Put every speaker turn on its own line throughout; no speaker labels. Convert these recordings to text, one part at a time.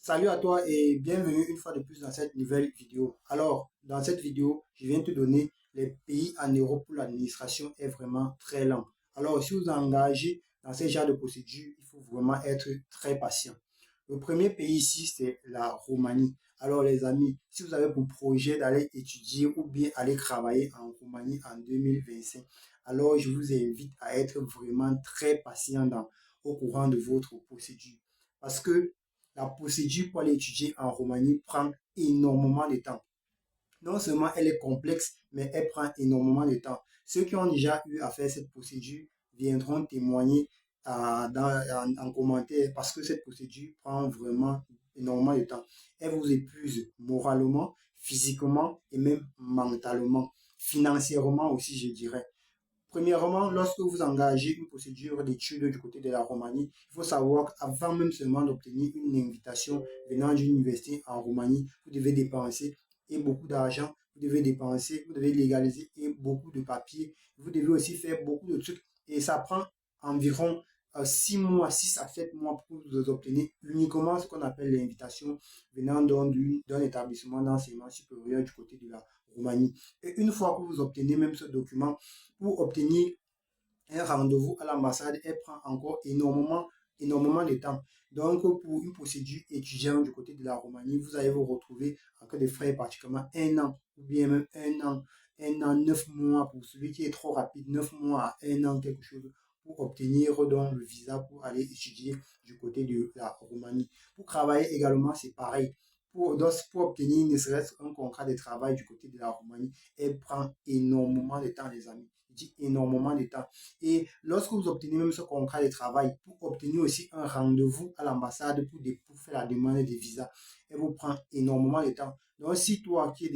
Salut à toi et bienvenue une fois de plus dans cette nouvelle vidéo. Alors, dans cette vidéo, je viens te donner les pays en Europe où l'administration est vraiment très lente. Alors, si vous engagez dans ce genre de procédure, il faut vraiment être très patient. Le premier pays ici, c'est la Roumanie. Alors, les amis, si vous avez pour projet d'aller étudier ou bien aller travailler en Roumanie en 2025, alors je vous invite à être vraiment très patient au courant de votre procédure. Parce que la procédure pour aller étudier en Roumanie prend énormément de temps. Non seulement elle est complexe, mais elle prend énormément de temps. Ceux qui ont déjà eu à faire cette procédure viendront témoigner en commentaire parce que cette procédure prend vraiment énormément de temps. Elle vous épuise moralement, physiquement et même mentalement, financièrement aussi, je dirais. Premièrement, lorsque vous engagez une procédure d'études du côté de la Roumanie, il faut savoir qu'avant même seulement d'obtenir une invitation venant d'une université en Roumanie, vous devez dépenser et beaucoup d'argent, vous devez dépenser, vous devez légaliser et beaucoup de papiers. Vous devez aussi faire beaucoup de trucs et ça prend environ 6 mois, 6 à 7 mois pour vous obtenir uniquement ce qu'on appelle l'invitation venant d'un établissement d'enseignement supérieur du côté de la Roumanie. Et une fois que vous obtenez même ce document, pour obtenir un rendez-vous à l'ambassade, elle prend encore énormément de temps. Donc, pour une procédure étudiante du côté de la Roumanie, vous allez vous retrouver en cas de frais pratiquement un an, ou bien même un an, 9 mois pour celui qui est trop rapide, 9 mois à un an, quelque chose pour obtenir donc le visa pour aller étudier du côté de la Roumanie. Pour travailler également, c'est pareil. Pour obtenir ne serait-ce qu'un contrat de travail du côté de la Roumanie, elle prend énormément de temps, les amis. Je dis énormément de temps. Et lorsque vous obtenez même ce contrat de travail, pour obtenir aussi un rendez-vous à l'ambassade pour faire la demande de visa, elle vous prend énormément de temps. Donc, si tu t'es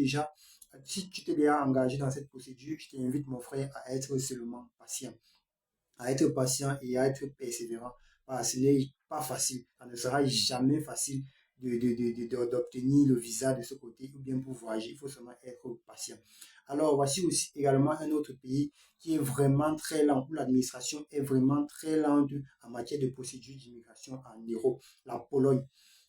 déjà engagé dans cette procédure, je t'invite, mon frère, à être seulement patient. À être patient et à être persévérant. Parce que ce n'est pas facile. Ça ne sera jamais facile d'obtenir le visa de ce côté ou bien pour voyager. Il faut seulement être patient. Alors, voici aussi également un autre pays qui est vraiment très lent, où l'administration est vraiment très lente en matière de procédure d'immigration en Europe, la Pologne.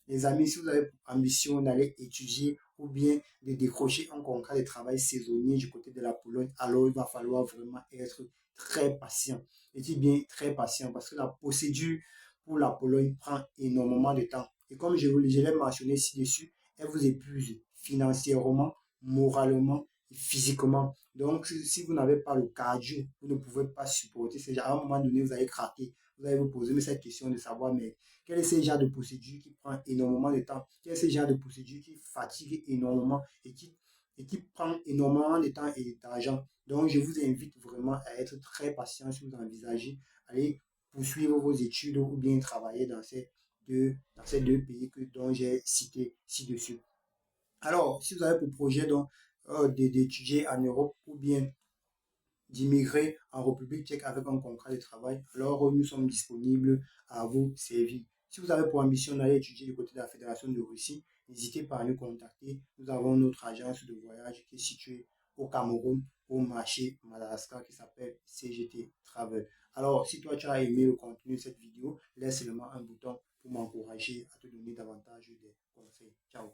Les amis, si vous avez pour ambition d'aller étudier ou bien de décrocher un contrat de travail saisonnier du côté de la Pologne, alors il va falloir vraiment être très patient. Je dis bien très patient parce que la procédure pour la Pologne prend énormément de temps. Et comme je l'ai mentionné ci-dessus, elle vous épuise financièrement, moralement et physiquement. Donc, si vous n'avez pas le cardio, vous ne pouvez pas supporter. C'est à un moment donné, vous allez craquer. Vous allez vous poser cette question de savoir, mais quel est ce genre de procédure qui prend énormément de temps? Quel est ce genre de procédure qui fatigue énormément et qui prend énormément de temps et d'argent? Donc, je vous invite vraiment à être très patient si vous envisagez aller poursuivre vos études ou bien travailler dans ces deux pays dont j'ai cité ci-dessus. Alors, si vous avez pour projet d'étudier en Europe ou bien d'immigrer en République tchèque avec un contrat de travail, alors nous sommes disponibles à vous servir. Si vous avez pour ambition d'aller étudier du côté de la Fédération de Russie, n'hésitez pas à nous contacter. Nous avons notre agence de voyage qui est située au Cameroun, au marché Madagascar qui s'appelle CGT Travel. Alors, si toi tu as aimé le contenu de cette vidéo, laisse seulement un bouton pour m'encourager à te donner davantage de conseils. Ciao!